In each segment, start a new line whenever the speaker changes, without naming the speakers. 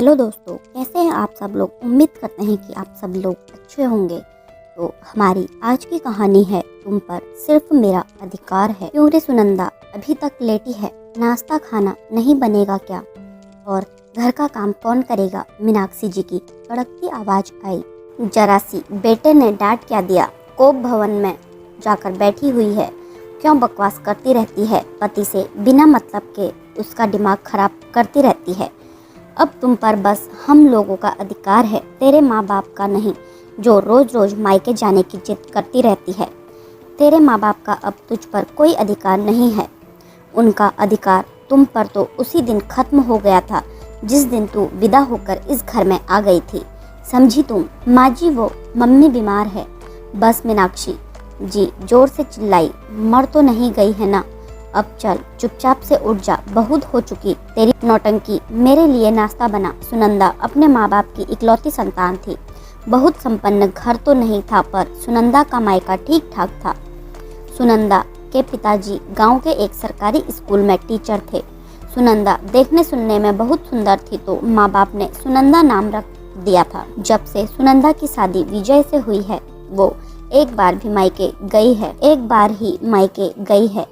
Hello दोस्तों, कैसे हैं आप सब लोग। उम्मीद करते हैं कि आप सब लोग अच्छे होंगे। तो हमारी आज की कहानी है तुम पर सिर्फ मेरा अधिकार है। क्यों रे सुनंदा, अभी तक लेटी है, नाश्ता खाना नहीं बनेगा क्या? और घर का काम कौन करेगा? मीनाक्षी जी की कड़कती आवाज आई। जरा सी बेटे ने डांट क्या दिया, कोप भवन में जाकर बैठी हुई है, क्यों बकवास करती रहती है, पति से बिना मतलब के उसका दिमाग खराब करती रहती है। अब तुम पर बस हम लोगों का अधिकार है, तेरे माँ बाप का नहीं, जो रोज रोज मायके जाने की जिद करती रहती है। तेरे माँ बाप का अब तुझ पर कोई अधिकार नहीं है। उनका अधिकार तुम पर तो उसी दिन खत्म हो गया था जिस दिन तू विदा होकर इस घर में आ गई थी। समझी तुम? माँ जी, वो मम्मी बीमार है। बस मीनाक्षी जी जोर से चिल्लाई, मर तो नहीं गई है ना? अब चल चुपचाप से उठ जा, बहुत हो चुकी तेरी नौटंकी। मेरे लिए नाश्ता बना। सुनंदा अपने माँ बाप की इकलौती संतान थी। बहुत संपन्न घर तो नहीं था, पर सुनंदा का मायका ठीक ठाक था। सुनंदा के पिताजी गांव के एक सरकारी स्कूल में टीचर थे। सुनंदा देखने सुनने में बहुत सुंदर थी, तो माँ बाप ने सुनंदा नाम रख दिया था। जब से सुनंदा की शादी विजय से हुई है, वो एक बार भी मायके गई है, एक बार ही मायके गई है।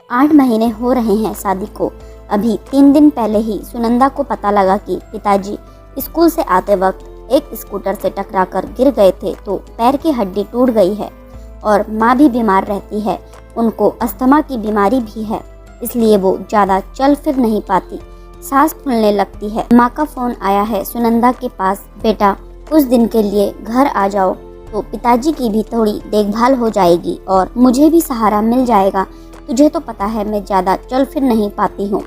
8 महीने हो रहे हैं शादी को। अभी 3 दिन पहले ही सुनंदा को पता लगा कि पिताजी स्कूल से आते वक्त एक स्कूटर से टकराकर गिर गए थे, तो पैर की हड्डी टूट गई है। और माँ भी बीमार रहती है, उनको अस्थमा की बीमारी भी है, इसलिए वो ज़्यादा चल फिर नहीं पाती, सांस फूलने लगती है। माँ का फ़ोन आया है सुनंदा के पास, बेटा कुछ दिन के लिए घर आ जाओ, तो पिताजी की भी थोड़ी देखभाल हो जाएगी और मुझे भी सहारा मिल जाएगा। तुझे तो पता है मैं ज़्यादा चल फिर नहीं पाती हूँ।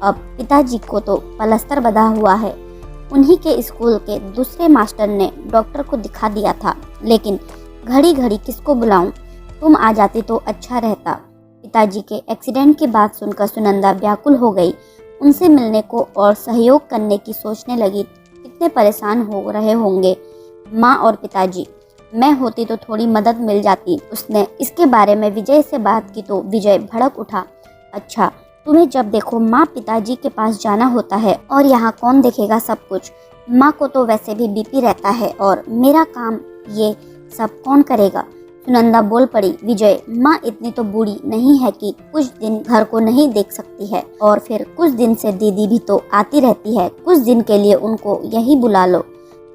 अब पिताजी को तो पलस्तर बंधा हुआ है। उन्हीं के स्कूल के दूसरे मास्टर ने डॉक्टर को दिखा दिया था, लेकिन घड़ी घड़ी किसको बुलाऊं? तुम आ जाती तो अच्छा रहता। पिताजी के एक्सीडेंट की बात सुनकर सुनंदा व्याकुल हो गई। उनसे मिलने को और सहयोग करने की सोचने लगी। कितने परेशान हो रहे होंगे माँ और पिताजी। मैं होती तो थोड़ी मदद मिल जाती। उसने इसके बारे में विजय से बात की तो विजय भड़क उठा। अच्छा, तुम्हें जब देखो माँ पिताजी के पास जाना होता है, और यहाँ कौन देखेगा सब कुछ? माँ को तो वैसे भी बीपी रहता है, और मेरा काम ये सब कौन करेगा? सुनंदा बोल पड़ी। विजय, माँ इतनी तो बूढ़ी नहीं है कि कुछ दिन घर को नहीं देख सकती है, और फिर कुछ दिन से दीदी भी तो आती रहती है, कुछ दिन के लिए उनको यही बुला लो।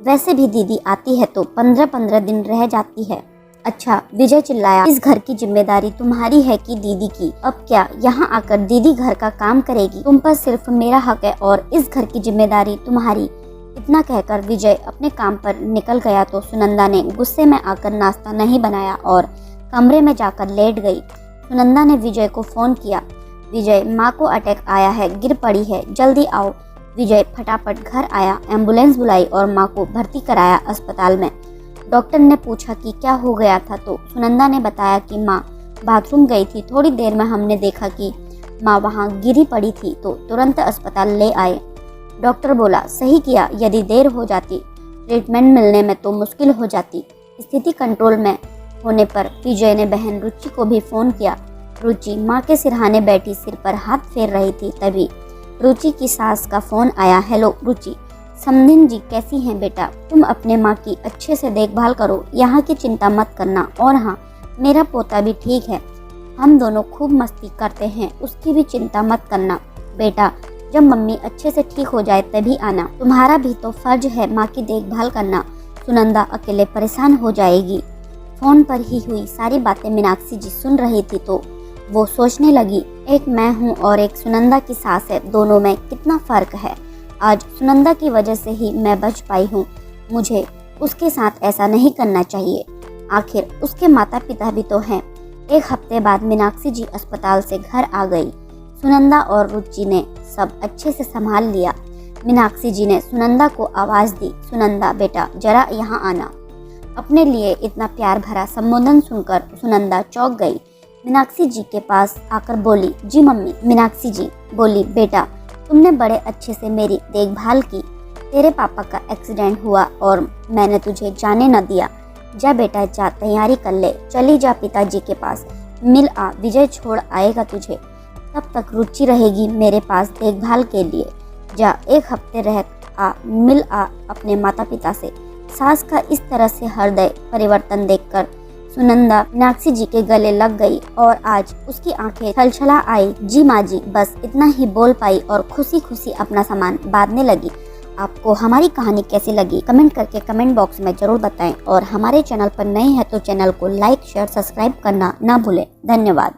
वैसे भी दीदी आती है तो 15-15 दिन रह जाती है। अच्छा, विजय चिल्लाया, इस घर की जिम्मेदारी तुम्हारी है कि दीदी की? अब क्या यहाँ आकर दीदी घर का काम करेगी? तुम पर सिर्फ मेरा हक है और इस घर की जिम्मेदारी तुम्हारी। इतना कहकर विजय अपने काम पर निकल गया तो सुनंदा ने गुस्से में आकर नाश्ता नहीं बनाया और कमरे में जाकर लेट गई। सुनंदा ने विजय को फोन किया। विजय, माँ को अटैक आया है, गिर पड़ी है, जल्दी आओ। विजय फटाफट घर आया, एम्बुलेंस बुलाई और माँ को भर्ती कराया अस्पताल में। डॉक्टर ने पूछा कि क्या हो गया था, तो सुनंदा ने बताया कि माँ बाथरूम गई थी, थोड़ी देर में हमने देखा कि माँ वहाँ गिरी पड़ी थी, तो तुरंत अस्पताल ले आए। डॉक्टर बोला, सही किया, यदि देर हो जाती ट्रीटमेंट मिलने में तो मुश्किल हो जाती। स्थिति कंट्रोल में होने पर विजय ने बहन रुचि को भी फ़ोन किया। रुचि माँ के सिरहाने बैठी सिर पर हाथ फेर रही थी, तभी रुचि की सास का फ़ोन आया। हेलो रुचि, समधिन जी कैसी हैं बेटा? तुम अपने माँ की अच्छे से देखभाल करो, यहाँ की चिंता मत करना। और हाँ, मेरा पोता भी ठीक है, हम दोनों खूब मस्ती करते हैं, उसकी भी चिंता मत करना। बेटा जब मम्मी अच्छे से ठीक हो जाए तभी आना, तुम्हारा भी तो फर्ज है माँ की देखभाल करना। सुनंदा अकेले परेशान हो जाएगी। फ़ोन पर ही हुई सारी बातें मीनाक्षी जी सुन रही थी, तो वो सोचने लगी, एक मैं हूँ और एक सुनंदा की सास है, दोनों में कितना फ़र्क है। आज सुनंदा की वजह से ही मैं बच पाई हूँ, मुझे उसके साथ ऐसा नहीं करना चाहिए। आखिर उसके माता पिता भी तो हैं। 1 हफ्ते बाद मीनाक्षी जी अस्पताल से घर आ गई। सुनंदा और रुचि ने सब अच्छे से संभाल लिया। मीनाक्षी जी ने सुनंदा को आवाज़ दी, सुनंदा बेटा जरा यहाँ आना। अपने लिए इतना प्यार भरा संबोधन सुनकर सुनंदा चौंक गई। मीनाक्षी जी के पास आकर बोली, जी मम्मी। मीनाक्षी जी बोली, बेटा तुमने बड़े अच्छे से मेरी देखभाल की। तेरे पापा का एक्सीडेंट हुआ और मैंने तुझे जाने न दिया। जा बेटा जा, तैयारी कर ले, चली जा पिताजी के पास, मिल आ, विजय छोड़ आएगा तुझे। तब तक रुचि रहेगी मेरे पास देखभाल के लिए। जा 1 हफ्ते रह मिल आ अपने माता पिता से। सास का इस तरह से हृदय परिवर्तन देखकर सुनंदा मीनाक्षी जी के गले लग गई और आज उसकी आंखें छलछला आई। जी माँ जी, बस इतना ही बोल पाई और खुशी खुशी अपना सामान बांधने लगी। आपको हमारी कहानी कैसी लगी कमेंट करके कमेंट बॉक्स में जरूर बताएं और हमारे चैनल पर नए हैं तो चैनल को लाइक शेयर सब्सक्राइब करना ना भूलें। धन्यवाद।